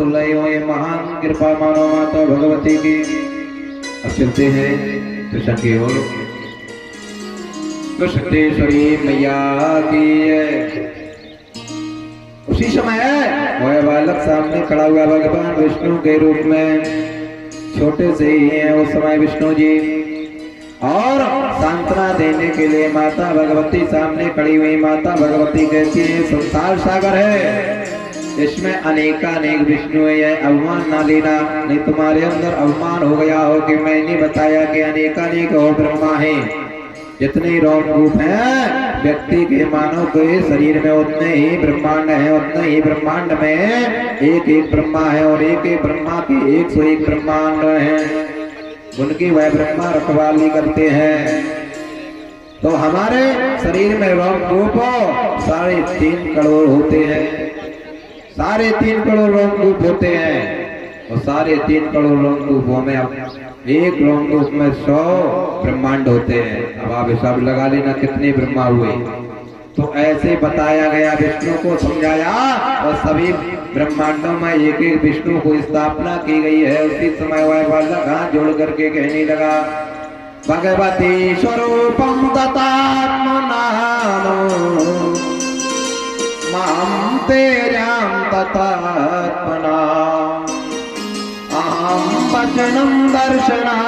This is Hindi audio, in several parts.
सुन रहे हो, ये महान कृपा मानो माता भगवती की। अब चलते हैं कृष्ण की ओर। कृष्णेश्वरी मैया की है। उसी समय वह बालक सामने खड़ा हुआ भगवान विष्णु के रूप में, छोटे से ही हैं उस समय विष्णु जी, और सांत्वना देने के लिए माता भगवती सामने खड़ी हुई। माता भगवती कहती है संसार सागर है, इसमें अनेकानेक विष्णु है, यह अवमान ना लेना, नहीं तुम्हारे अंदर अवमान हो गया हो कि मैंने बताया कि अनेकानेक और ब्रह्मा है। जितने रोम रूप हैं व्यक्ति के मानव के शरीर में उतने ही ब्रह्मांड है, उतने ही ब्रह्मांड में एक एक ब्रह्मा है, और एक एक ब्रह्मा के 101 ब्रह्मांड हैं, उनकी वह ब्रह्मा रखवाली करते हैं। तो हमारे शरीर में रोम रूप 3.5 करोड़ होते हैं, 3.5 करोड़ रोम रूप होते हैं, और 3.5 करोड़ रोम रूपों में एक रोम रूप में 100 ब्रह्मांड होते हैं। अब आप हिसाब लगा लेना कितने ब्रह्मा हुए। तो ऐसे बताया गया, विष्णु को समझाया, और सभी ब्रह्मांडों में एक एक विष्णु को स्थापना की गई है। उसी समय वह बालक हाथ जोड़ करके कहने लगा भगवती स्वरूपम तथात्मनानो मां तेजां तथात्मना अहं वचनं दर्शनं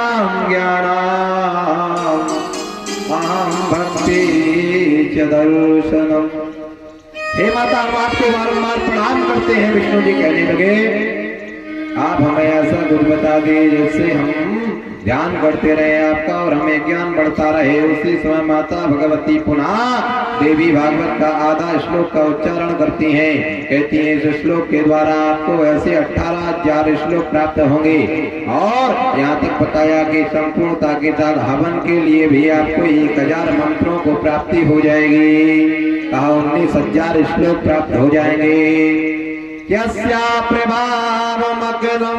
ज्ञानम् अहं भक्ति च दर्शनम्। हे माता, हम आपको बारंबार प्रणाम करते हैं। विष्णु जी कहने लगे आप हमें ऐसा कुछ बता दिए जिससे हम ध्यान करते रहे आपका और हमें ज्ञान बढ़ता रहे। उसी समय माता भगवती पुनः देवी भागवत का आधा श्लोक का उच्चारण करती हैं। कहती हैं इस श्लोक के द्वारा आपको ऐसे 18,000 श्लोक प्राप्त होंगे, और यहाँ तक बताया कि संपूर्णता के साथ हवन के लिए भी आपको 1000 मंत्रों को प्राप्ति हो जाएगी। कहा 19,000 श्लोक प्राप्त हो जाएंगे। यस्या प्रभावमग्रम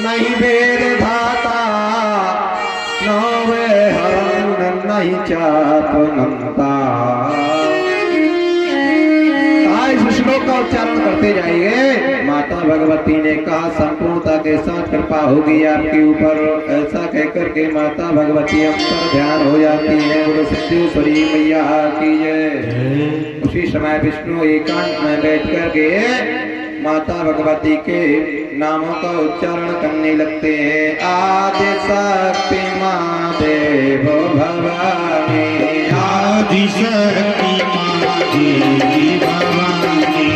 नहीं वेद धाता न वे हरं नहीं चापनंता। इस श्लोक का उच्चारण करते जाइए। माता भगवती ने कहा संपूर्णता के साथ कृपा होगी आपके ऊपर। ऐसा कहकर के माता भगवती अंतर ध्यान हो जाती है। बोलो सिद्धेश्वरी मैया की जय। उसी समय विष्णु एकांत में बैठ करके माता भगवती के नामों का उच्चारण करने लगते हैं। आदि शक्ति माँ देव भवानी, आदि शक्ति माँ देवी भवानी,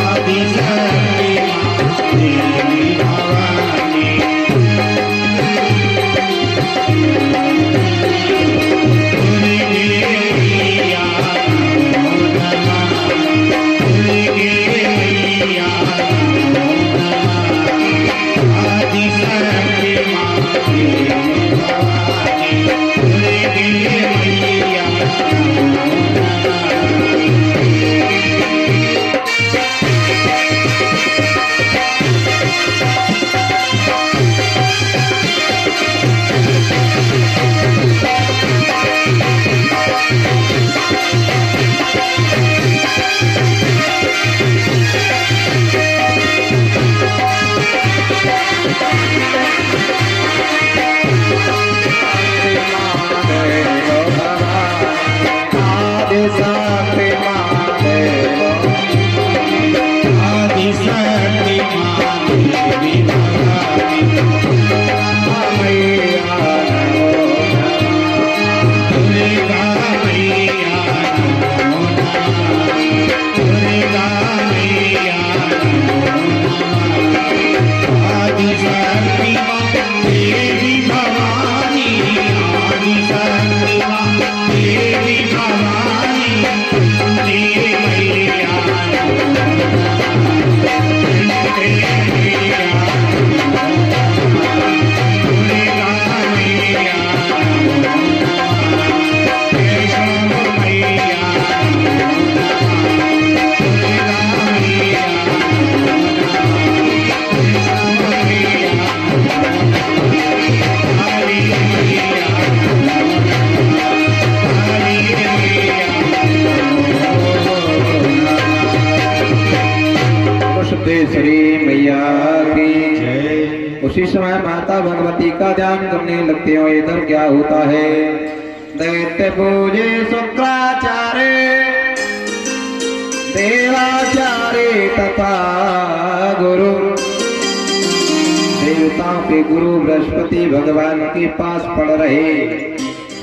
आदि शक्ति माँ देवी भवानी। मैया की जय। उसी समय माता भगवती का ध्यान करने लगते हो। इधर क्या होता है? दैत्य पूजे शुक्राचार्य देवाचार्य तथा गुरु। देवताओं के गुरु बृहस्पति भगवान के पास पढ़ रहे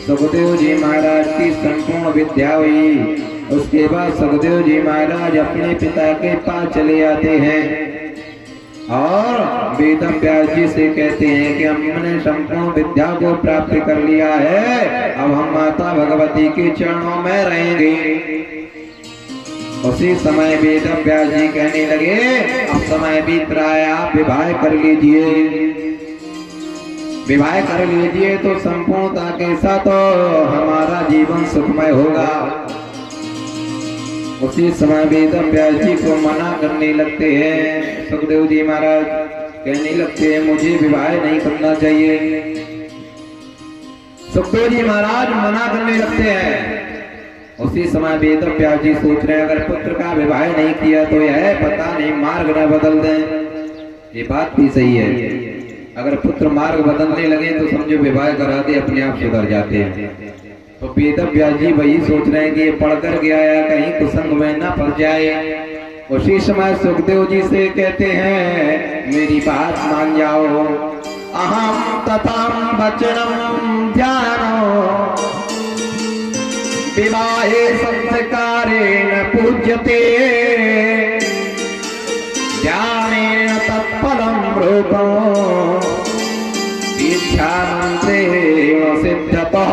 सुखदेव जी महाराज की संपूर्ण विद्या हुई। उसके बाद सुखदेव जी महाराज अपने पिता के पास चले आते हैं और वेद व्यास जी से कहते हैं कि हमने संपूर्ण विद्या को प्राप्त कर लिया है, अब हम माता भगवती के चरणों में रहेंगे। उसी समय वेद व्यास जी कहने लगे, अब समय बीत रहा है, आप विवाह कर लीजिए। विवाह कर लीजिए तो संपूर्णता के साथ हमारा जीवन सुखमय होगा। उसी समय वेद व्यास जी को मना करने लगते हैं। सुखदेव जी महाराज कहने लगते हैं, मुझे विवाह नहीं करना चाहिए। सुखदेव जी महाराज मना करने लगते हैं। उसी समय वेद व्यास जी सोच रहे हैं, अगर पुत्र का विवाह नहीं किया तो यह पता नहीं मार्ग न बदल दें। ये बात भी सही है, अगर पुत्र मार्ग बदलने लगे तो समझो विवाह करा दे, अपने आप सुधर जाते हैं। तो वेद व्यास जी वही सोच रहे हैं कि ये पढ़कर गया है, कहीं कुसंग में न फंस जाए। उसी समय सुखदेव जी से कहते हैं, मेरी बात मान जाओ। अहम तथाम वचनम ध्यानो विवाहे संस्कारेण पूज्यते ज्ञानेन तत्फलं रूपं दीक्षामंत्रेण सिद्धतः।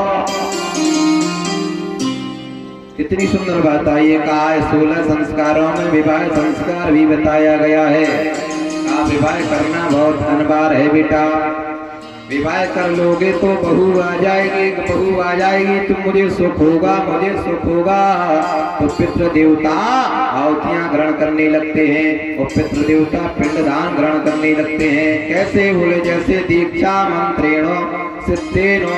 कितनी सुंदर बात आई है। कहा है 16 संस्कारों में विवाह संस्कार भी बताया गया है। कहा विवाह करना बहुत अनिवार्य है बेटा। विवाह कर लोगे तो बहू आ जाएगी, बहू आ जाएगी तो मुझे सुख होगा, मुझे सुख होगा। तो पितृ देवता आहुतियां ग्रहण करने लगते हैं और पितृ देवता पिंडदान ग्रहण करने लगते हैं। कैसे? बोले जैसे दीक्षा मंत्रेणो सिद्धेनो,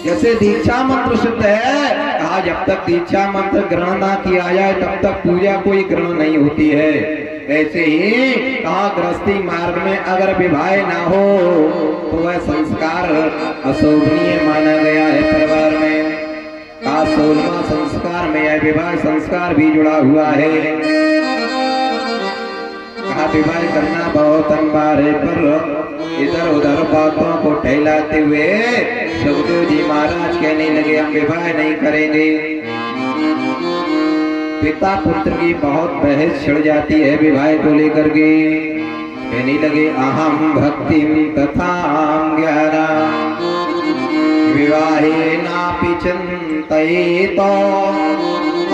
जैसे दीक्षा मंत्र सिद्ध है। कहा जब तक दीक्षा मंत्र ग्रहण ना किया जाए तब तक पूजा कोई ग्रहण नहीं होती है। ऐसे ही कहा गृहस्थी मार्ग में अगर विवाह ना हो तो वह संस्कार अशोभनीय माना गया है परिवार में। कहा 16वां संस्कार में यह विवाह संस्कार भी जुड़ा हुआ है। कहा विवाह करना बहुत अनिवार्य है, पर इधर उधर बातों को टहलाते हुए सुखदेव जी महाराज कहने लगे, हम विवाह नहीं करेंगे। पिता पुत्र की बहुत बहस छिड़ जाती है विवाह को लेकर के। कहने लगे, अहम भक्तिम तथा ज्ञानम विवाहे नापि चिंतयेत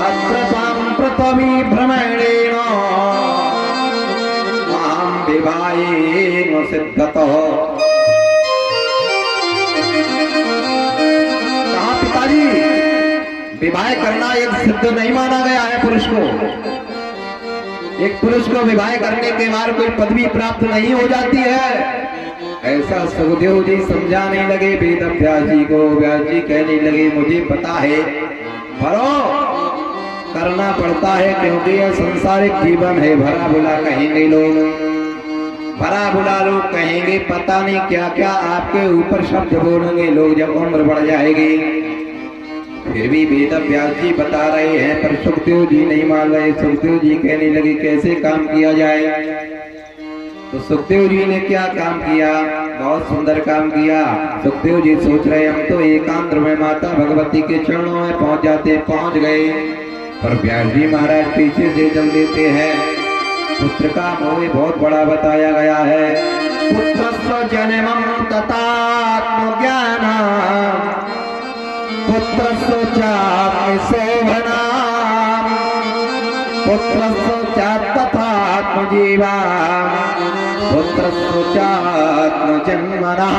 अत्र पृथ्वी भ्रमणेन अहम विवाहेन सिद्धतः। कहा पिताजी विवाह करना एक सिद्ध नहीं माना गया है पुरुष को। एक पुरुष को विवाह करने के बाद कोई पदवी प्राप्त नहीं हो जाती है। ऐसा सुखदेव जी समझाने लगे वेद व्यास जी को। व्यास जी कहने लगे, मुझे पता है पर करना पड़ता है, क्योंकि यह संसारिक जीवन है। भरा बुला कहेंगे लोग, भरा बुला लोग कहेंगे, पता नहीं क्या क्या आपके ऊपर शब्द बोलेंगे लोग जब उम्र बढ़ जाएगी। फिर भी वेद व्यास जी बता रहे हैं पर सुखदेव जी नहीं मान रहे। सुखदेव जी कहने लगे, कैसे काम किया जाए? तो सुखदेव जी ने क्या काम किया? बहुत सुंदर काम किया। सुखदेव जी सोच रहे, हम तो एकांत में माता भगवती के चरणों में पहुंच गए। पर व्यास जी महाराज पीछे से चल देते हैं। पुत्र का मोह बहुत बड़ा बताया गया है। पुत्रस्य जन्मं तथात्मज्ञानम् पुत्रस्य चात्मशोभनम् पुत्रस्य चात्मजीवाम् पुत्रस्य चात्मजन्मनः।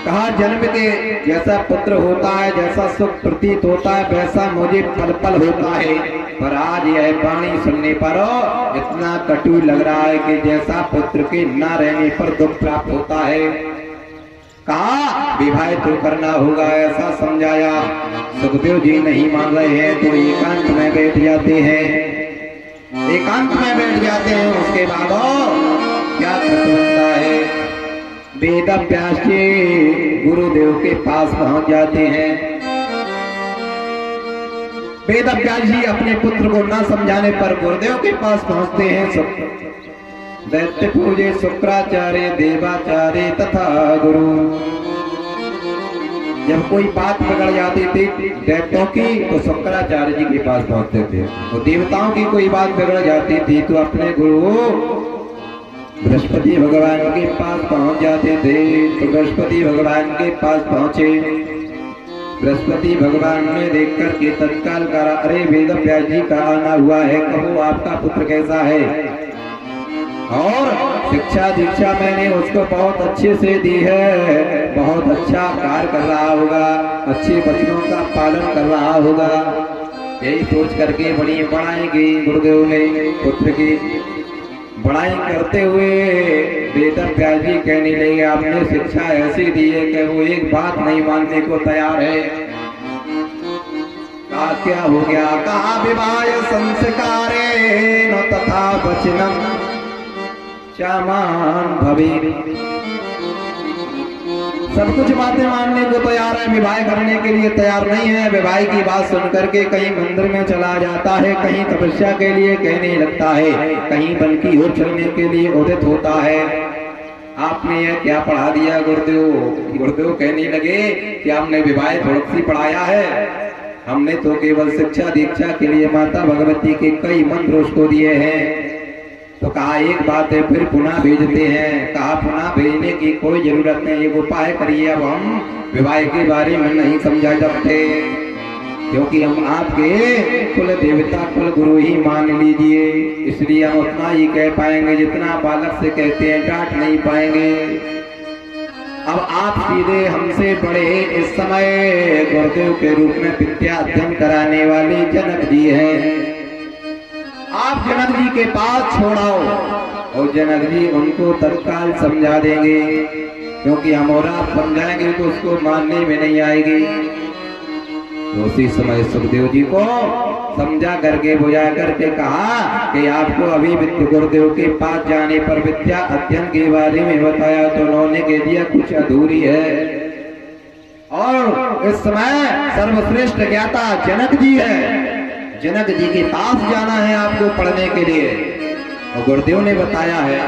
कहा जन्म के जैसा पुत्र होता है, जैसा सुख प्रतीत होता है, वैसा मुझे पल पल होता है। पर आज यह वाणी सुनने पर इतना कटु लग रहा है कि जैसा पुत्र के न रहने पर दुख प्राप्त होता है। कहा विवाह तो करना होगा, ऐसा समझाया। सुखदेव जी नहीं मान रहे हैं तो एकांत में बैठ जाते हैं। एकांत में बैठ जाते हैं, उसके बाद क्या बनता है, वेद व्यास जी गुरुदेव के पास पहुंच जाते हैं। वेद व्यास जी अपने पुत्र को न समझाने पर गुरुदेव के पास पहुंचते हैं। दैत्य पूजे शुक्राचार्य देवाचार्य तथा गुरु। जब कोई बात बिगड़ जाती थी दैत्यों की तो शुक्राचार्य जी के पास पहुंचते थे, तो देवताओं की कोई बात बिगड़ जाती थी तो अपने गुरु बृहस्पति भगवान के पास पहुंच जाते थे। तो बृहस्पति भगवान के पास पहुंचे, बृहस्पति भगवान ने देख कर के तत्काल कहा, अरे वेद व्यास जी का आना हुआ है, कहो आपका पुत्र कैसा है। और शिक्षा दीक्षा मैंने उसको बहुत अच्छे से दी है, बहुत अच्छा कार्य कर रहा होगा, अच्छे वचनों का पालन कर रहा होगा। यही सोच करके बड़ी बड़ाई की गुरुदेव ने पुत्र की। बड़ाई करते हुए वेद व्यास जी कहने लगे, आपने शिक्षा ऐसी दी है कि वो एक बात नहीं मानने को तैयार है। कहा क्या हो गया, कहा विवाह संस्कारेण तथा वचनम चामान भवे। सब कुछ बातें मानने को तैयार है, विवाह करने के लिए तैयार नहीं है। विवाह की बात सुन करके कहीं मंदिर में चला जाता है, कहीं तपस्या के लिए कहने लगता है, कहीं बल की ओर चलने के लिए उदित होता है। आपने यह क्या पढ़ा दिया गुरुदेव? गुरुदेव कहने लगे कि आपने विवाह थोड़ी सी पढ़ाया है, हमने तो केवल शिक्षा दीक्षा के लिए माता भगवती के कई मंत्र उसको दिए हैं। तो कहा एक बात है, फिर पुनः भेजते हैं। कहा पुनः भेजने की कोई जरूरत नहीं, एक उपाय करिए, अब हम विवाह के बारे में नहीं समझा सकते, क्योंकि हम आपके कुल देवता कुल गुरु ही मान लीजिए, इसलिए हम उतना ही कह पाएंगे जितना बालक से कहते हैं, डांट नहीं पाएंगे। अब आप सीधे हमसे बड़े इस समय गुरुदेव के रूप में विद्या अध्ययन कराने वाले जनक जी हैं, आप जनक जी के पास छोड़ाओ और जनक जी उनको तत्काल समझा देंगे, क्योंकि हम और आप समझाएंगे तो उसको मानने में नहीं आएगी। तो उसी समय सुखदेव जी को समझा करके बुझा करके कहा कि आपको अभी गुरुदेव के पास जाने पर विद्या अध्ययन के बारे में बताया तो उन्होंने कह दिया कुछ अधूरी है, और इस समय सर्वश्रेष्ठ ज्ञाता जनक जी है, जनक जी के पास जाना है आपको पढ़ने के लिए। और गुरुदेव ने बताया है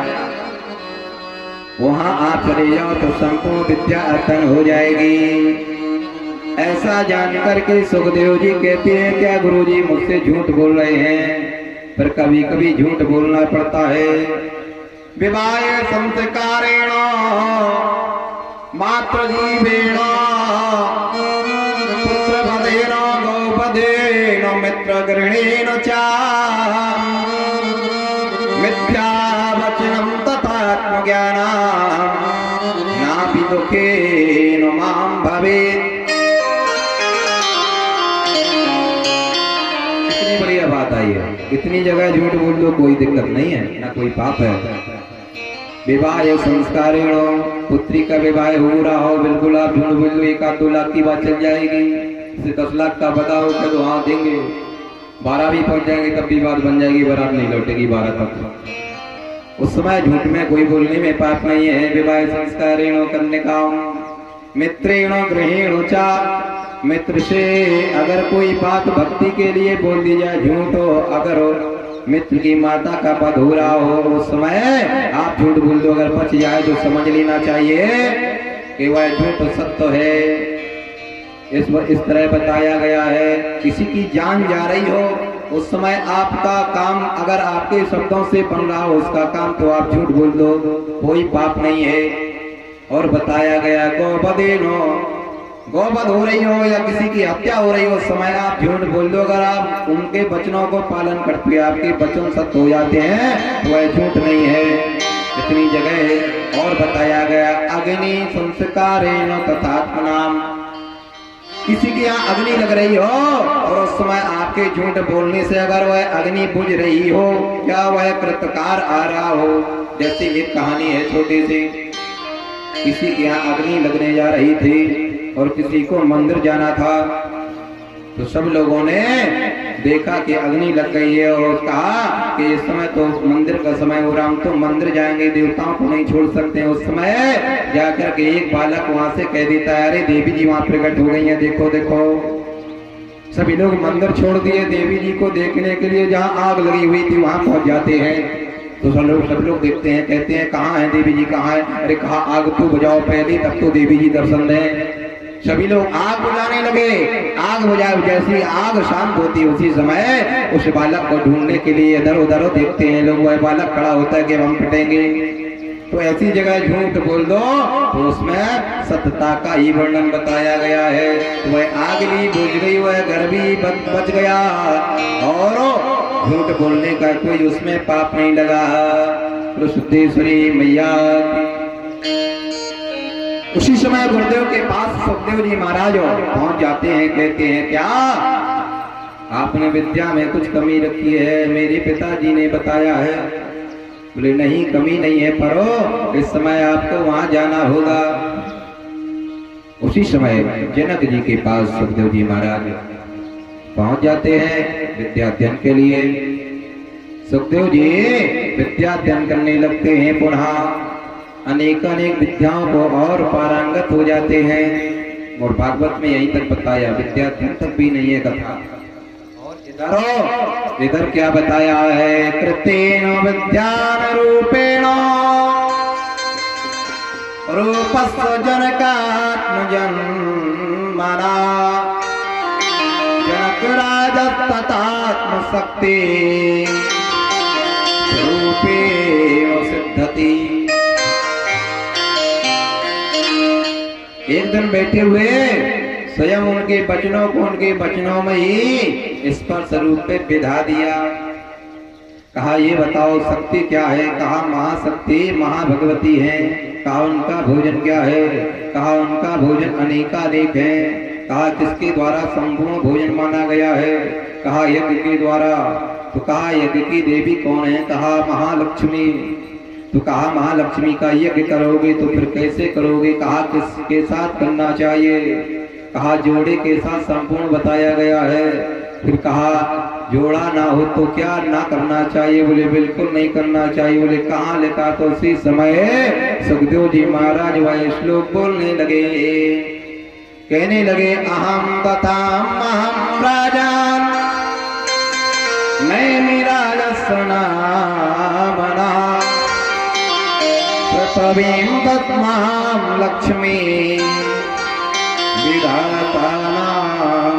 वहां आप चले जाओ तो संपूर्ण विद्या अध्ययन हो जाएगी। ऐसा जानकर के सुखदेव जी कहते हैं, क्या गुरुजी मुझसे झूठ बोल रहे हैं? पर कभी कभी झूठ बोलना पड़ता है। विवाह संस्कारेण मातृजीवेण पुत्रवदेन गौपदेन मित्रगृहेण च मिथ्या वचनं तथात्मज्ञानं नापि दुःखेन मां भवेत्। कितनी बढ़िया बात आई है, इतनी जगह झूठ बोल दो कोई दिक्कत नहीं है, ना कोई पाप है। विवाह संस्कारेण, पुत्री का विवाह हो रहा हो, बिल्कुल आप झूठ बोल दो, 1-2 लाख की बात चल जाएगी। 10 लाख का बता हो तो हाँ देंगे, 12 भी पहुंच जाएंगे तब भी बात बन जाएगी, बारात नहीं लौटेगी 12 तक। उस समय झूठ में कोई बोलने में पाप नहीं है। विवाह संस्कारेण कन्या मित्रेण गृहेण च, मित्र से अगर कोई बात भक्ति के लिए बोल दी जाए झूठ हो, अगर मित्र की माता का पद हो रहा हो उस समय आप झूठ बोल दो, अगर बच जाए तो समझ लेना चाहिए कि वह झूठ सत्य है। इस तरह बताया गया है। किसी की जान जा रही हो उस समय आपका काम अगर आपके शब्दों से बन रहा हो उसका काम, तो आप झूठ बोल दो, कोई पाप नहीं है। और बताया गया गौवदेनो, गौवध हो रही हो या किसी की हत्या हो रही हो उस समय आप झूठ बोल दो, अगर आप उनके वचनों को पालन करते हैं, आपके वचन सत्य हो जाते हैं, तो वह झूठ नहीं है। इतनी जगह है। और बताया गया अग्नि संस्कारेण तथात्मनाम, किसी की यहाँ अग्नि लग रही हो और उस समय आपके झूठ बोलने से अगर वह अग्नि बुझ रही हो या वह कृतकार आ रहा हो। जैसे एक कहानी है छोटी सी, किसी के यहाँ अग्नि लगने जा रही थी और किसी को मंदिर जाना था, तो सब लोगों ने देखा कि अग्नि लग गई है और कहा कि इस समय तो मंदिर का समय हो रहा, हम तो मंदिर जाएंगे, देवताओं को नहीं छोड़ सकते हैं। उस समय जाकर के एक बालक वहां से कह देता है, अरे देवी जी वहां प्रकट हो गई हैं, देखो देखो। सभी लोग मंदिर छोड़ दिए देवी जी को देखने के लिए, जहाँ आग लगी हुई थी वहां पहुंच जाते हैं। तो सब लोग देखते हैं, कहते हैं कहाँ है देवी जी, कहाँ है? अरे कहा आग तो बुझाओ पहले, तब तो देवी जी दर्शन दें। सभी लोग आग बुझाने लगे, आग बुझाए, जैसी आग शांत होती उसी समय उस बालक को ढूंढने के लिए इधर उधर देखते हैं लोग। वह बालक खड़ा होता है कि हम पिटेंगे, तो ऐसी जगह झूठ बोल दो तो उसमें सत्यता का ही वर्णन बताया गया है। तो वह आग भी बुझ गई, वह घर भी बच गया और झूठ बोलने का कोई उसमें पाप नहीं लगा। सिद्धेश्वरी मैया। उसी समय गुरुदेव के पास सुखदेव जी महाराज पहुंच जाते हैं, कहते हैं क्या आपने विद्या में कुछ कमी रखी है? मेरे पिताजी ने बताया है। बोले नहीं कमी नहीं है, पर इस समय आपको वहां जाना होगा। उसी समय जनक जी के पास सुखदेव जी महाराज पहुंच जाते हैं विद्या अध्ययन के लिए। सुखदेव जी विद्या अध्ययन करने लगते हैं, पुनः अनेक विद्याओं को और पारंगत हो जाते हैं। और भागवत में यहीं तक बताया, विद्या अध्ययन तक भी नहीं है कथा। और इधर क्या बताया है? कृतेन विद्यान रूपेण रूपस्य जनकात्मजन्मना जनकराजस्तथात्म शक्ति रूपेण सिद्धति। एक दिन बैठे हुए स्वयं उनके वचनों में ही स्पर्श रूप पे विधा दिया। कहा ये बताओ शक्ति क्या है? कहा महाशक्ति महाभगवती है। कहा उनका भोजन क्या है? कहा उनका भोजन अनेकानेक है। कहा किसके द्वारा संपूर्ण भोजन माना गया है? कहा यज्ञ के द्वारा। तो कहा यज्ञ की देवी कौन है? कहा महालक्ष्मी। तो कहा महालक्ष्मी का यज्ञ करोगे तो फिर कैसे करोगे? कहा किसके साथ करना चाहिए? कहा जोड़े के साथ संपूर्ण बताया गया है। फिर कहा जोड़ा ना हो तो क्या ना करना चाहिए? बोले बिल्कुल नहीं करना चाहिए। बोले कहाँ लिखा? तो उसी समय सुखदेव जी महाराज वह श्लोक बोलने लगे, कहने लगे अहम तथा अहम राजान नैमि राजस्वना मना प्रतवीं तत्मां लक्ष्मी विधाता नाम।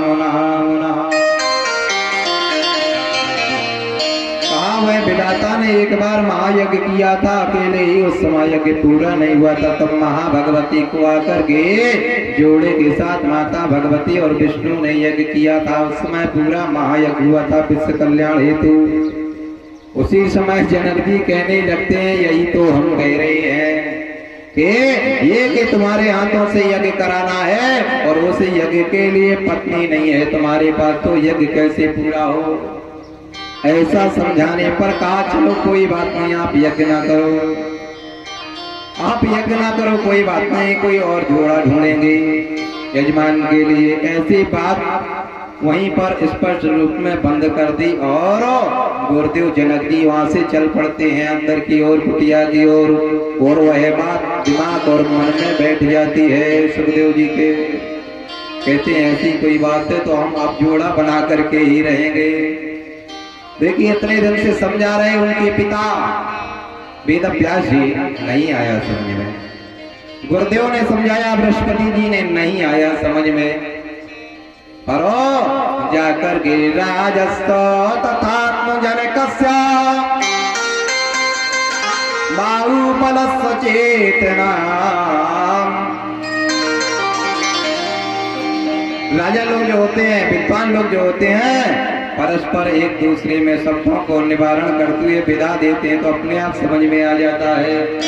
कहा वह विधाता ने एक बार महायज्ञ किया था अकेले ही, उस समय यज्ञ पूरा नहीं हुआ था। तब महाभगवती को आकर के जोड़े के साथ माता भगवती और विष्णु ने यज्ञ किया था। उस समय पूरा महायज्ञ हुआ था विश्व कल्याण हेतु। उसी समय जनक जी कहने लगते हैं यही तो हम कह रहे हैं कि ये कि तुम्हारे हाथों से यज्ञ कराना है और उस यज्ञ के लिए पत्नी नहीं है तुम्हारे पास, तो यज्ञ कैसे पूरा हो? ऐसा समझाने पर कहा चलो कोई बात नहीं, आप यज्ञ ना करो, आप यज्ञ ना करो, कोई बात नहीं, कोई और जोड़ा ढूंढेंगे यजमान के लिए। ऐसी बात वहीं पर स्पष्ट रूप में बंद कर दी और गुरुदेव जनक जी वहां से चल पड़ते हैं अंदर की ओर, कुटिया की ओर। और वह बात दिमाग और मन में बैठ जाती है सुखदेव जी के। कहते हैं ऐसी कोई बात है तो हम अब जोड़ा बना करके ही रहेंगे। देखिए इतने दिन से समझा रहे उनके पिता वेद व्यास जी, नहीं आया समझ में। गुरुदेव ने समझाया, बृहस्पति जी ने, नहीं आया समझ में। पर जाकर के राजस्व तथात्म जनकस्य बाहुबल सचेतना। राजा लोग जो होते हैं, विद्वान लोग जो होते हैं, परस्पर एक दूसरे में शब्दों को निवारण करते हुए विदा देते हैं तो अपने आप समझ में आ जाता है।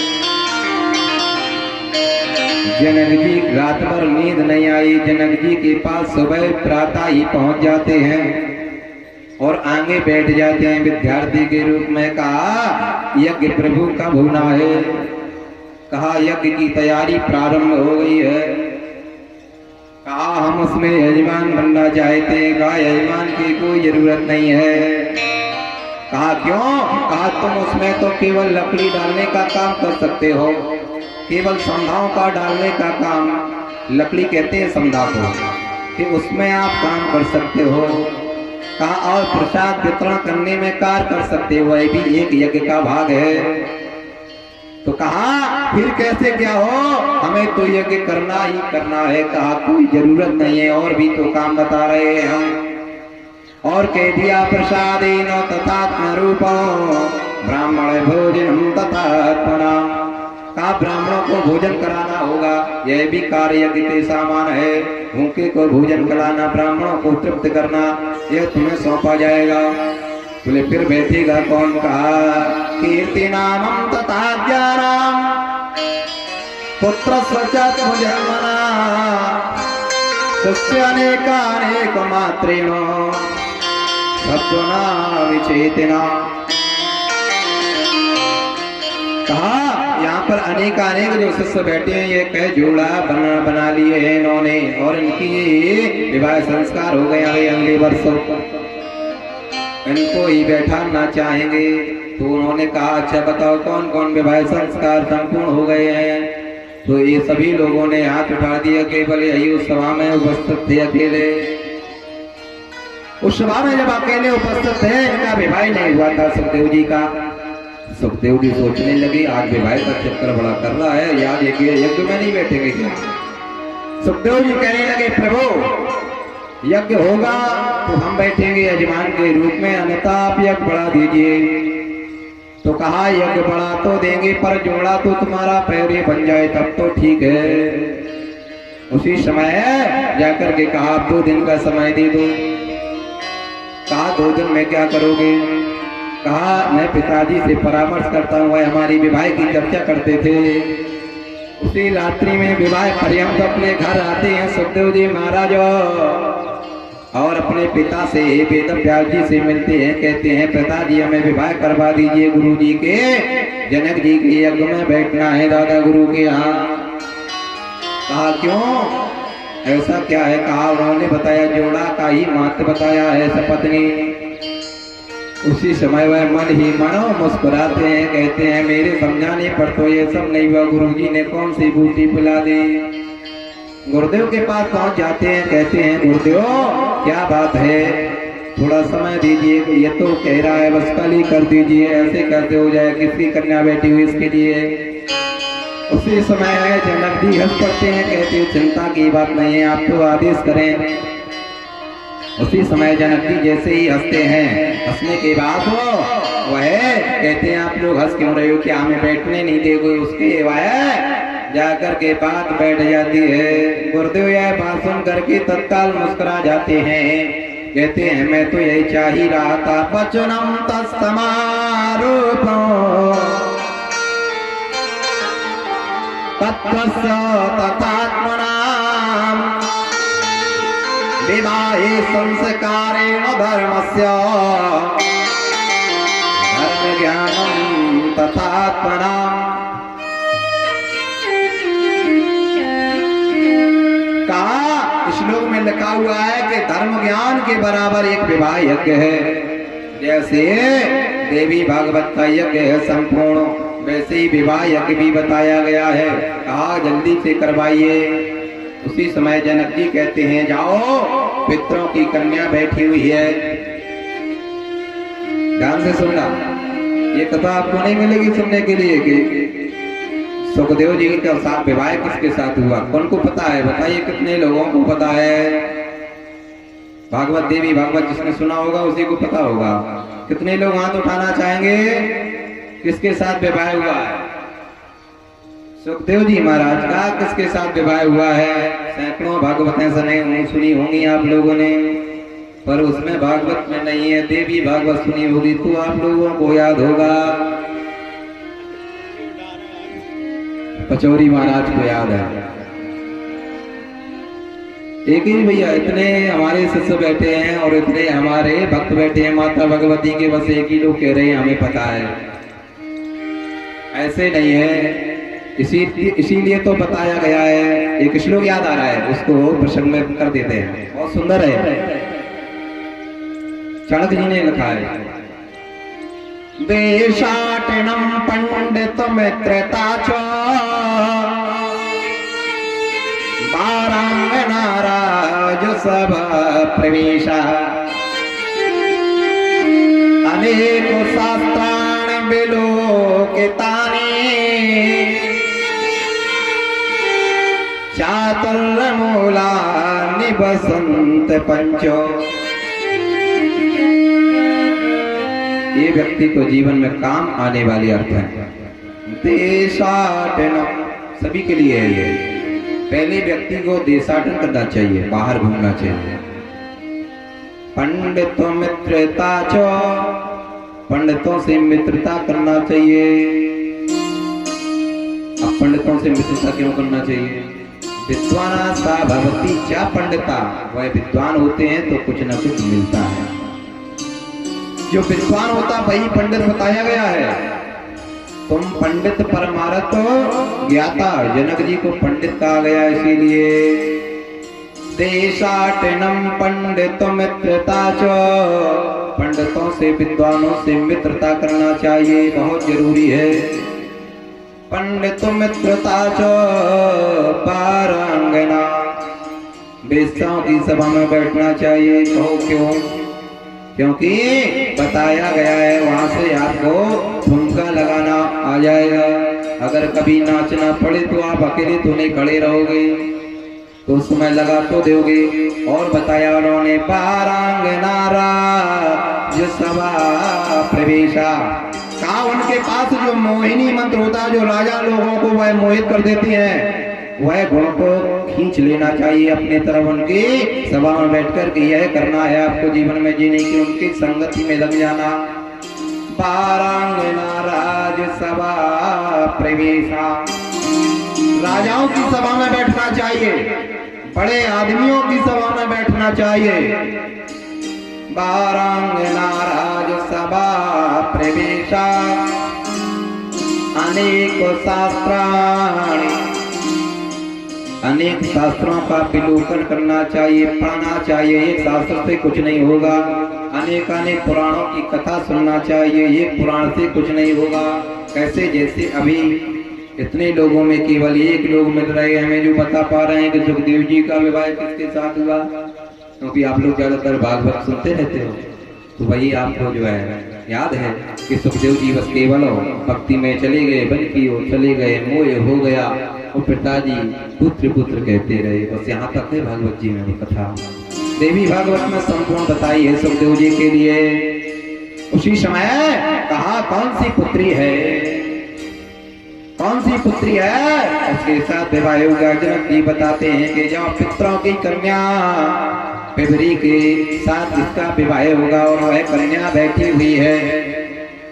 जनक जी रात भर नींद नहीं आई। जनक जी के पास सुबह प्रातः ही पहुंच जाते हैं और आगे बैठ जाते हैं विद्यार्थी के रूप में। कहा यज्ञ प्रभु कब होना है? कहा यज्ञ की तैयारी प्रारंभ हो गई है। कहा हम उसमें यजमान बनना चाहते हैं। कहा यजमान की कोई जरूरत नहीं है। कहा क्यों? कहा तुम उसमें तो केवल लकड़ी डालने का काम कर सकते हो, केवल संधाओं का डालने का काम, लकड़ी कहते हैं संधा को, कि उसमें आप काम कर सकते हो। कहा और प्रसाद वितरण करने में कार्य कर सकते हो, वह भी एक यज्ञ का भाग है। तो कहा फिर कैसे क्या हो, हमें तो यज्ञ करना ही करना है। कहा कोई जरूरत नहीं है, और भी तो काम बता रहे हैं हम। और कह दिया प्रसादेन तथात्म रूपो ब्राह्मण भोजन तथात्मना। कहा ब्राह्मणों को भोजन कराना होगा, यह भी कार्य यज्ञ के समान है। भूखे को भोजन कराना, ब्राह्मणों को तृप्त करना, यह तुम्हें सौंपा जाएगा। बोले फिर बैठेगा कौन? कहा कीर्ति नामम तथा ज्ञानम पुत्र जन्मना सस्य अनेक मात्रेण सत्वना विचेतना। कहा यहाँ पर अनेक जो शिष्य बैठे हैं, ये कह जोड़ा बना लिए हैं इन्होंने, और इनकी ये विवाह संस्कार हो गए अगले वर्षों। इनको ही बैठाना चाहेंगे। तो उन्होंने कहा अच्छा बताओ कौन कौन विवाह संस्कार संपूर्ण हो गए हैं। तो ये सभी लोगों ने हाथ उठा दिया, केवल यही उस सभा में उपस्थित थे अकेले। उस सभा में जब अकेले उपस्थित थे, इनका विवाह नहीं हुआ था सुखदेव जी का। सुखदेव जी सोचने लगे आज विवाह का चक्कर बड़ा कर रहा है, याद एक यज्ञ में नहीं बैठेंगे क्या? सुखदेव जी कहने लगे प्रभु यज्ञ होगा तो हम बैठेंगे यजमान के रूप में, अन्यथा आप यज्ञ बढ़ा दीजिए। तो कहा यज्ञ बढ़ा तो देंगे, पर जोड़ा तो तुम्हारा पैरे बन जाए तब तो ठीक है। उसी समय जाकर के कहा 2 दिन का समय दे दो। कहा 2 दिन में क्या करोगे? कहा मैं पिताजी से परामर्श करता हूँ, वह हमारी विवाह की चर्चा करते थे। उसी रात्रि में विवाह पर्यंत अपने घर आते हैं सुखदेव जी महाराज, और अपने पिता से वेद व्यास जी से मिलते हैं। कहते हैं पिताजी हमें विवाह करवा दीजिए, गुरु जी के जनक जी के यज्ञ में बैठना है दादा गुरु के यहाँ। कहा क्यों, ऐसा क्या है? कहा उन्होंने बताया जोड़ा का ही महत्व बताया है सपत्नी। उसी समय वह मन ही मनो मुस्कुराते हैं, कहते हैं मेरे समझाने पर तो ये सब नहीं हुआ, गुरुजी ने कौन सी बूटी पिला दी। गुरुदेव के पास पहुंच जाते हैं, कहते हैं गुरुदेव क्या बात है, थोड़ा समय दीजिए, ये तो कह रहा है बस कल ही कर दीजिए, ऐसे कैसे हो जाए, किसकी कन्या बैठी हुई इसके लिए। उसी समय जनक जी हंस पड़ते हैं, कहते हैं चिंता की बात नहीं है, आप तो आदेश करें। उसी समय जनक जी जैसे ही हंसते हैं, हंसने के बाद वह कहते हैं आप लोग हंस क्यों रहे हो, क्या हमें बैठने नहीं देगे? उसके वह जाकर के बात बैठ जाती है। गुरुदेव यह बात सुन करके तत्काल मुस्कुरा जाते हैं, कहते हैं मैं तो यही चाह ही रहा था, वचनम तत्समारूपो तत्वस्य तथात्मनाम विवाहे संस्कारेण धर्मस्य धर्म ज्ञानम तथात्मनाम। कहा श्लोक में लिखा हुआ है कि धर्म ज्ञान के बराबर एक विवाह यज्ञ है। जैसे देवी भागवत का यज्ञ है संपूर्ण, वैसे ही विवाह यज्ञ भी बताया गया है। कहा जल्दी से करवाइए। उसी समय जनक जी कहते हैं जाओ, पितरों की कन्या बैठी हुई है। ध्यान से सुनना, ये कथा आपको नहीं मिलेगी सुनने के लिए कि सुखदेव जी का साथ विवाह किसके साथ हुआ, कौन को पता है? बताइए कितने लोगों को पता है? भागवत देवी भागवत जिसने सुना होगा उसी को पता होगा। कितने लोग हाथ उठाना चाहेंगे किसके साथ विवाह हुआ है? सुखदेव जी महाराज का किसके साथ विवाह हुआ है? सैकड़ों भागवतें सुनी होंगी आप लोगों ने, पर उसमें भागवत में नहीं है। देवी भागवत सुनी होगी तो आप लोगों को याद होगा। पचौरी महाराज को याद है। एक ही भैया, इतने हमारे शिष्य बैठे हैं और इतने हमारे भक्त बैठे हैं माता भगवती के, बस एक ही लोग कह रहे हैं हमें पता है। ऐसे नहीं है। इसीलिए तो बताया गया है। एक श्लोक याद आ रहा है, उसको प्रसंग में कर देते हैं, बहुत सुंदर है। चाणक्य जी ने लिखा है, देशाटनम पंडित मित्रता च बारांगनाराज सब प्रवेशा अनेक शास्त्राणि विलोकितानि चातुर्मूलानि वसन्त पंचो। ये व्यक्ति को जीवन में काम आने वाले अर्थ है। देशाटन सभी के लिए है ये। पहले व्यक्ति को देशाटन करना चाहिए, बाहर घूमना चाहिए। पंडित मित्रता च, पंडितों से मित्रता करना चाहिए। अब पंडितों से मित्रता क्यों करना चाहिए? विद्वाना सा भवती चा पंडिता, वह विद्वान होते हैं तो कुछ न कुछ मिलता है। जो विद्वान होता वही पंडित बताया गया है। तुम पंडित परमार्थ ज्ञाता, जनक जी को पंडित कहा गया इसीलिए। देशाटनम पंडित मित्रता च, पंडितों से विद्वानों से मित्रता करना चाहिए, बहुत जरूरी है। पंडित मित्रता च पारंगना, वेश्याओं की सभा में बैठना चाहिए। कहो क्यों? क्योंकि बताया गया है वहां से आपको ठुमका लगाना आ जाएगा। अगर कभी नाचना पड़े तो आप अकेले तो नहीं खड़े रहोगे, तो समय लगा तो दोगे। और बताया उन्होंने पारांगनाराज सभा प्रवेशा, कहा उनके पास जो मोहिनी मंत्र होता है, जो राजा लोगों को वह मोहित कर देती है, वह गुण को खींच लेना चाहिए अपने तरफ। उनकी सभा में बैठकर के यह करना है आपको जीवन में जीने की, उनकी संगति में लग जाना। पारांगनाराज सभा प्रवेशा, राजाओं की सभा में बैठना चाहिए, बड़े आदमियों की सभा में बैठना चाहिए। पारांगनाराज सभा प्रवेशा अनेक शास्त्राणि, अनेक शास्त्रों का विलोकन करना चाहिए, पढ़ना चाहिए। एक शास्त्र से कुछ नहीं होगा। अनेक पुराणों की कथा सुनना चाहिए, ये पुराण से कुछ नहीं होगा। कैसे? जैसे अभी इतने लोगों में केवल एक लोग मिल रहे हैं हमें जो बता पा रहे हैं कि सुखदेव जी का विवाह किसके साथ हुआ, क्योंकि आप लोग ज्यादातर भागवत सुनते रहते हो, तो वही आपको जो है याद है कि सुखदेव जी बस केवल भक्ति में चले गए, बन की ओर चले गए, मोह हो गया, और पिताजी पुत्र पुत्र कहते रहे। बस यहाँ तक है भागवत जी में वो कथा। देवी भागवत में संपूर्ण बताई है सुखदेव जी के लिए। उसी समय कहा कौन सी पुत्री है, कौन सी पुत्री है, उसके साथ विवाह होगा। जनक जी बताते हैं कि जब पितरों की कन्या पिबरी के साथ इसका विवाह होगा, और वह कन्या बैठी हुई है,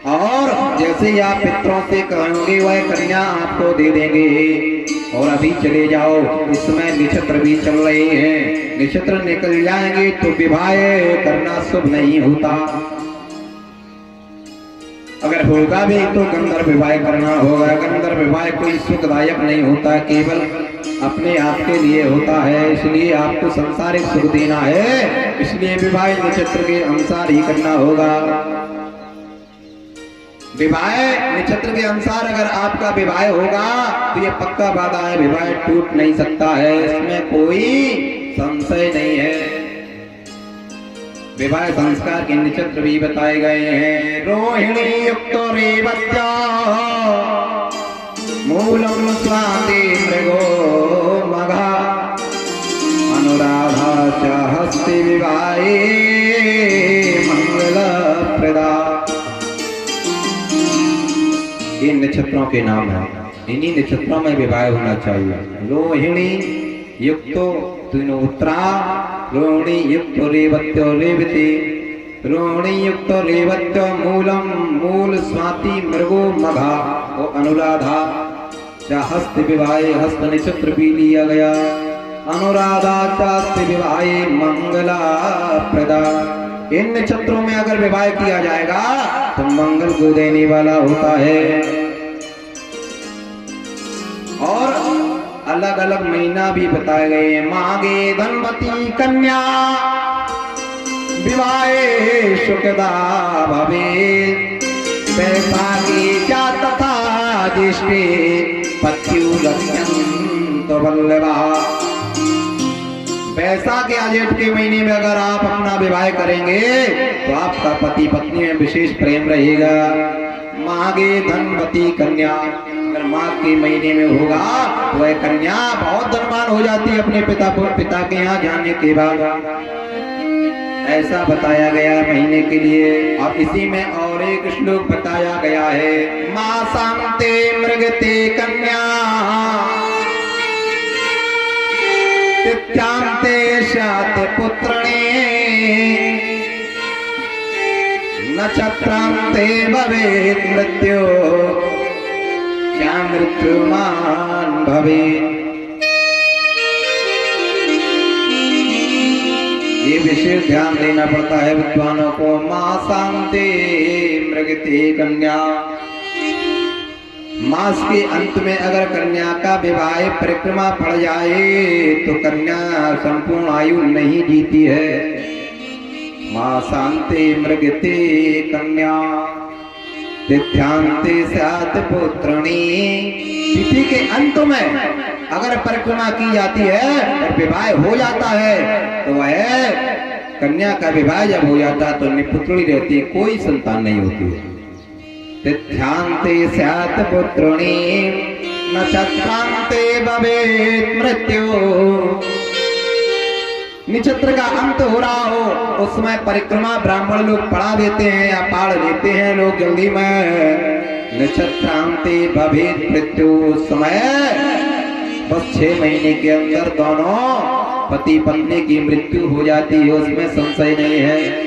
और जैसे ही आप पितरों से कहोगे वह कन्या आपको दे देंगे। और अभी चले जाओ, इस समय नक्षत्र भी चल रहे हैं, नक्षत्र निकल जाएंगे तो विवाह करना शुभ नहीं होता। अगर होगा भी तो गंधर्व विवाह करना होगा। गंधर्व विवाह कोई सुखदायक नहीं होता, केवल अपने आप के लिए होता है। इसलिए आपको संसारिक सुख देना है, इसलिए विवाह नक्षत्र के अनुसार ही करना होगा। विवाह नक्षत्र के अनुसार अगर आपका विवाह होगा तो ये पक्का वादा है, विवाह टूट नहीं सकता है, इसमें कोई संशय नहीं है। विवाह संस्कार के नक्षत्र भी बताए गए हैं। रोहिणी युक्त रेवत्या मूलम स्वाति मृगो मघा अनुराधा च हस्ति विवाहे मंगल प्रदा। इन नक्षत्रों के नाम है, इन्हीं नक्षत्रों में विवाह होना चाहिए। रोहिणी युक्तो तीनों उत्तरा, रोहिणी युक्त रेवत्यो रेवती, रोहिणी युक्त रेवत्यो मूलम मूल स्वाति मृगो मघा और अनुराधा। हस्त विवाहे हस्त नक्षत्र भी लिया गया। अनुराधा चास्ति विवाहे मंगला प्रदा। इन नक्षत्रों में अगर विवाह किया जाएगा तो मंगल को देने वाला होता है। अलग अलग महीना भी बताए गए हैं। मांगे धनवती कन्या विवाहे सुखदा भवे, वैशाखी च तथा ज्येष्ठे पत्युरत्यंत वल्लभा। वैशाख या जेठ के महीने में अगर आप अपना विवाह करेंगे तो आपका पति पत्नी में विशेष प्रेम रहेगा। मांगे धनवती कन्या, अगर माघ के महीने में होगा तो वह कन्या बहुत धनवान हो जाती है अपने पिता के यहाँ जाने के बाद। ऐसा बताया गया महीने के लिए। और इसी में और एक श्लोक बताया गया है, मां शांते मृगते कन्या तिथ्यांते शात पुत्रणे, नक्षत्रांते भवेत् मृत्यु क्या मृत्युमान भवेत्। ये विशेष ध्यान देना पड़ता है विद्वानों को। मां शांते मृगते कन्या, मास के अंत में अगर कन्या का विवाह परिक्रमा पड़ जाए तो कन्या संपूर्ण आयु नहीं जीती है। मां शांते मृगते कन्या तिथ्यांते स्यात् पुत्रणी, तिथि के अंत में अगर परिक्रमा की जाती है और विवाह हो जाता है तो वह कन्या का विवाह जब हो जाता है तो निपुत्री रहती है, कोई संतान नहीं होती है। तिथ्यांते स्यात् पुत्रणी नक्षत्रांते भवेत् मृत्यु, नक्षत्र का अंत हो रहा हो उसमें परिक्रमा ब्राह्मण लोग पढ़ा देते हैं या पाड़ देते हैं लोग जल्दी में। नक्षत्रांते भवेत् मृत्यु, उस समय बस 6 महीने के अंदर दोनों पति पत्नी की मृत्यु हो जाती है, उसमें संशय नहीं है।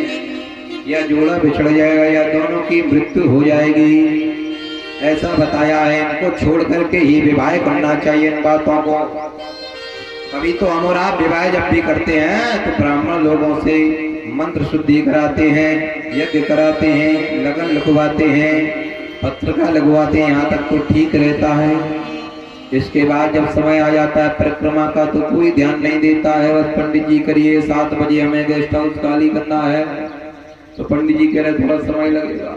या जोड़ा बिछड़ जाएगा या दोनों की मृत्यु हो जाएगी, ऐसा बताया है। इनको छोड़ करके ही विवाह करना चाहिए इन बातों को। कभी तो हम और आप विवाह जब भी करते हैं तो ब्राह्मण लोगों से मंत्र शुद्धि कराते हैं, यज्ञ कराते हैं, लगन लिखवाते हैं, पत्रिका लगवाते हैं, यहाँ तक तो ठीक रहता है। इसके बाद जब समय आ जाता है परिक्रमा का तो कोई ध्यान नहीं देता है। बस पंडित जी करिए, 7 बजे हमें गेस्ट हाउस खाली करना है, तो पंडित जी कह रहे थोड़ा समय लगेगा।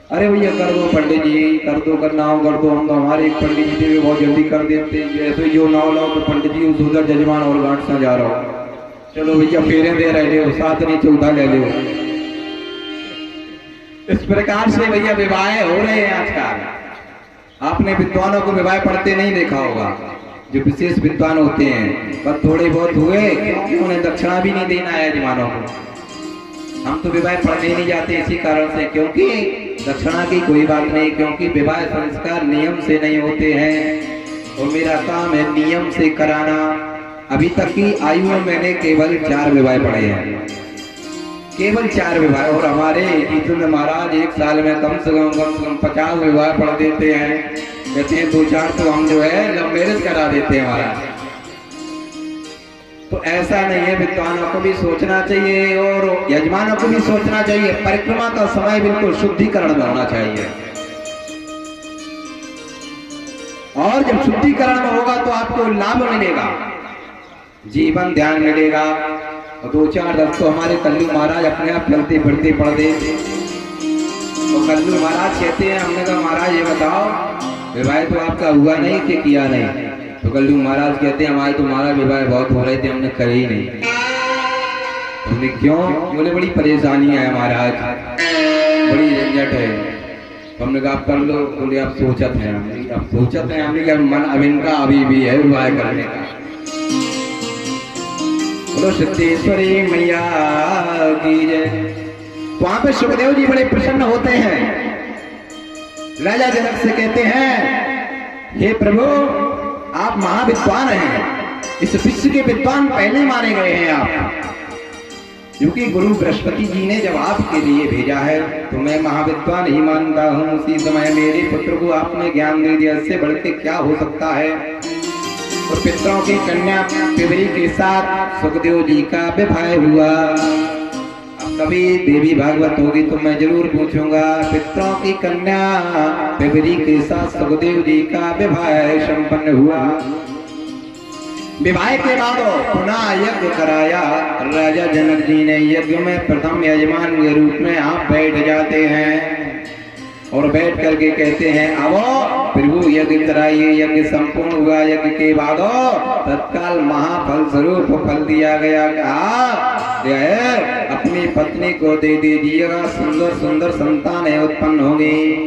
अरे भैया कर दो पंडित जी, कर दो, करना हो कर दो। हम तो हमारे एक पंडित जी थे बहुत जल्दी कर देते हैं, जैसे जो नाव लाओ तो पंडित जी उस उधर जजमान और घाट से जा रहा हो, चलो भैया फेरे दे रहे हो, साथ नहीं चौथा ले लो। इस प्रकार से भैया विवाह हो रहे हैं आजकल। आपने विद्वानों को विवाह पढ़ते नहीं देखा होगा, जो विशेष विद्वान होते हैं बस थोड़े बहुत हुए क्योंकि उन्हें दक्षिणा भी नहीं देना है यजमानों को। हम तो विवाह पढ़ने नहीं जाते इसी कारण से, क्योंकि दक्षिणा की कोई बात नहीं, क्योंकि विवाह संस्कार नियम से नहीं होते हैं और मेरा काम है नियम से कराना। अभी तक की आयु में मैंने केवल 4 विवाह पढ़े हैं, केवल 4 विवाह। और हमारे जितने महाराज एक साल में कम से कम 50 विवाह पढ़ देते हैं। कहते हैं 2-4 तो हम जो है लव मैरिज करा देते हैं महाराज। तो ऐसा नहीं है, विद्वानों को भी सोचना चाहिए और यजमानों को भी सोचना चाहिए। परिक्रमा का समय बिल्कुल शुद्धिकरण में होना चाहिए, और जब शुद्धिकरण में होगा तो आपको लाभ मिलेगा, जीवन ध्यान मिलेगा। और 2-4 दस तो हमारे कल्लू महाराज अपने आप चलते फिरते पढ़ दे। तो कल्लू महाराज कहते हैं, हमने कहा महाराज ये बताओ विवाह तो आपका हुआ नहीं कि किया नहीं? तो कल्लू महाराज कहते हैं हमारे तुम्हारा विवाह बहुत हो रहे थे, हमने करे ही नहीं। हमने क्यों? बोले बड़ी परेशानी है महाराज, बड़ी झंझट है। तो हमने कहा आप कर लो। बोले आप सोचत हैं? आप सोचत हैं? हमने कहा मन अब इनका अभी भी है विवाह करने का। बोलो सिद्धेश्वरी मैया की जय। वहां पे सुखदेव जी बड़े प्रसन्न होते हैं, राजा जनक से कहते हैं हे प्रभु आप महाविद्वान हैं, इस विश्व के विद्वान पहले माने गए हैं आप, क्योंकि गुरु बृहस्पति जी ने जब आपके लिए भेजा है तो मैं महाविद्वान ही मानता हूँ। उसी समय मेरे पुत्र को आपने ज्ञान दे दिया, इससे बढ़ के क्या हो सकता है। और पितरों की कन्या पिबरी के साथ सुखदेव जी का विवाह हुआ। अब कभी देवी भागवत होगी तो मैं जरूर पूछूंगा, पितरों की कन्या पिबरी के साथ सुखदेव जी का विवाह संपन्न हुआ। विवाह के बाद पुनः यज्ञ कराया। राजा जनक जी ने यज्ञ में प्रथम यजमान के रूप में आप बैठ जाते हैं और बैठ करके कहते हैं आवो प्रभु यज्ञ कराइए। यज्ञ संपूर्ण हुआ। यज्ञ के बाद तत्काल महाफल स्वरूप फल दिया गया। कहा अपनी पत्नी को दे दीजिएगा, सुंदर सुंदर संतानें उत्पन्न होगी।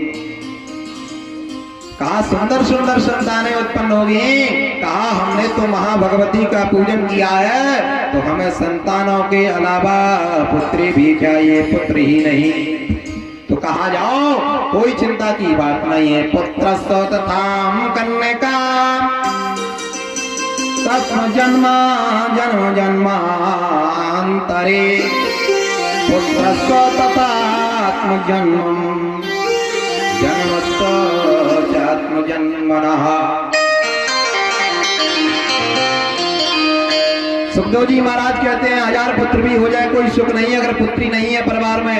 कहा सुंदर सुंदर संतानें उत्पन्न होगी। कहा हमने तो महाभगवती का पूजन किया है, तो हमें संतानों के अलावा पुत्री भी चाहिए, पुत्र ही नहीं। तो कहा जाओ कोई चिंता की बात नहीं है। पुत्र तथाम कन्या तस्म जन्म जन्म जन्मांतरे पुत्र तथात्म जन्म जन्म जन्मनः। सुखदेव जी महाराज कहते हैं 1000 पुत्र भी हो जाए कोई सुख नहीं अगर पुत्री नहीं है परिवार में।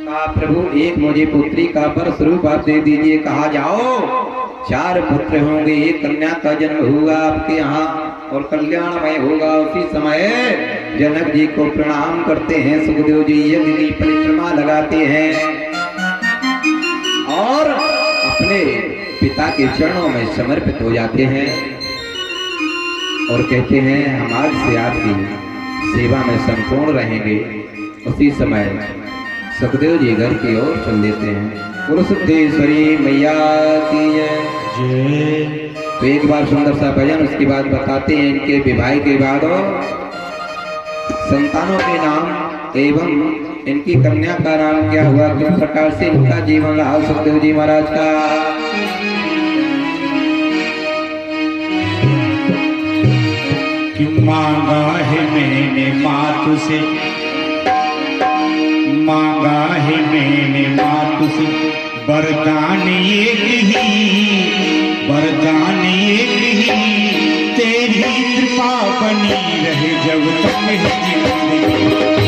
कहा प्रभु एक मुझे पुत्री का वर स्वरूप आप दे दीजिए। कहा जाओ 4 पुत्र होंगे, एक कन्या का जन्म होगा आपके यहाँ और कल्याणमय होगा। उसी समय जनक जी को प्रणाम करते हैं। सुखदेव जी यज्ञ की परिक्रमा लगाते हैं और अपने पिता के चरणों में समर्पित हो जाते हैं और कहते हैं हम आज से आपकी सेवा में संपूर्ण रहेंगे। उसी समय सुखदेव जी घर की ओर चल देते हैं। गुरु सिद्धेश्वरी मैया की जय। तो एक बार सुंदर सा भजन उसके बाद बताते हैं इनके विवाह के बाद संतानों के नाम एवं इनकी कन्या का नाम क्या हुआ, किस प्रकार से इनका जीवन रहा सुखदेव जी महाराज का। कि मांगा है मैंने मातु से, मांगा है मैंने मातु से वरदान एक ही, वरदान एक ही। तेरी कृपा बनी रहे जब तक है जिंदगी।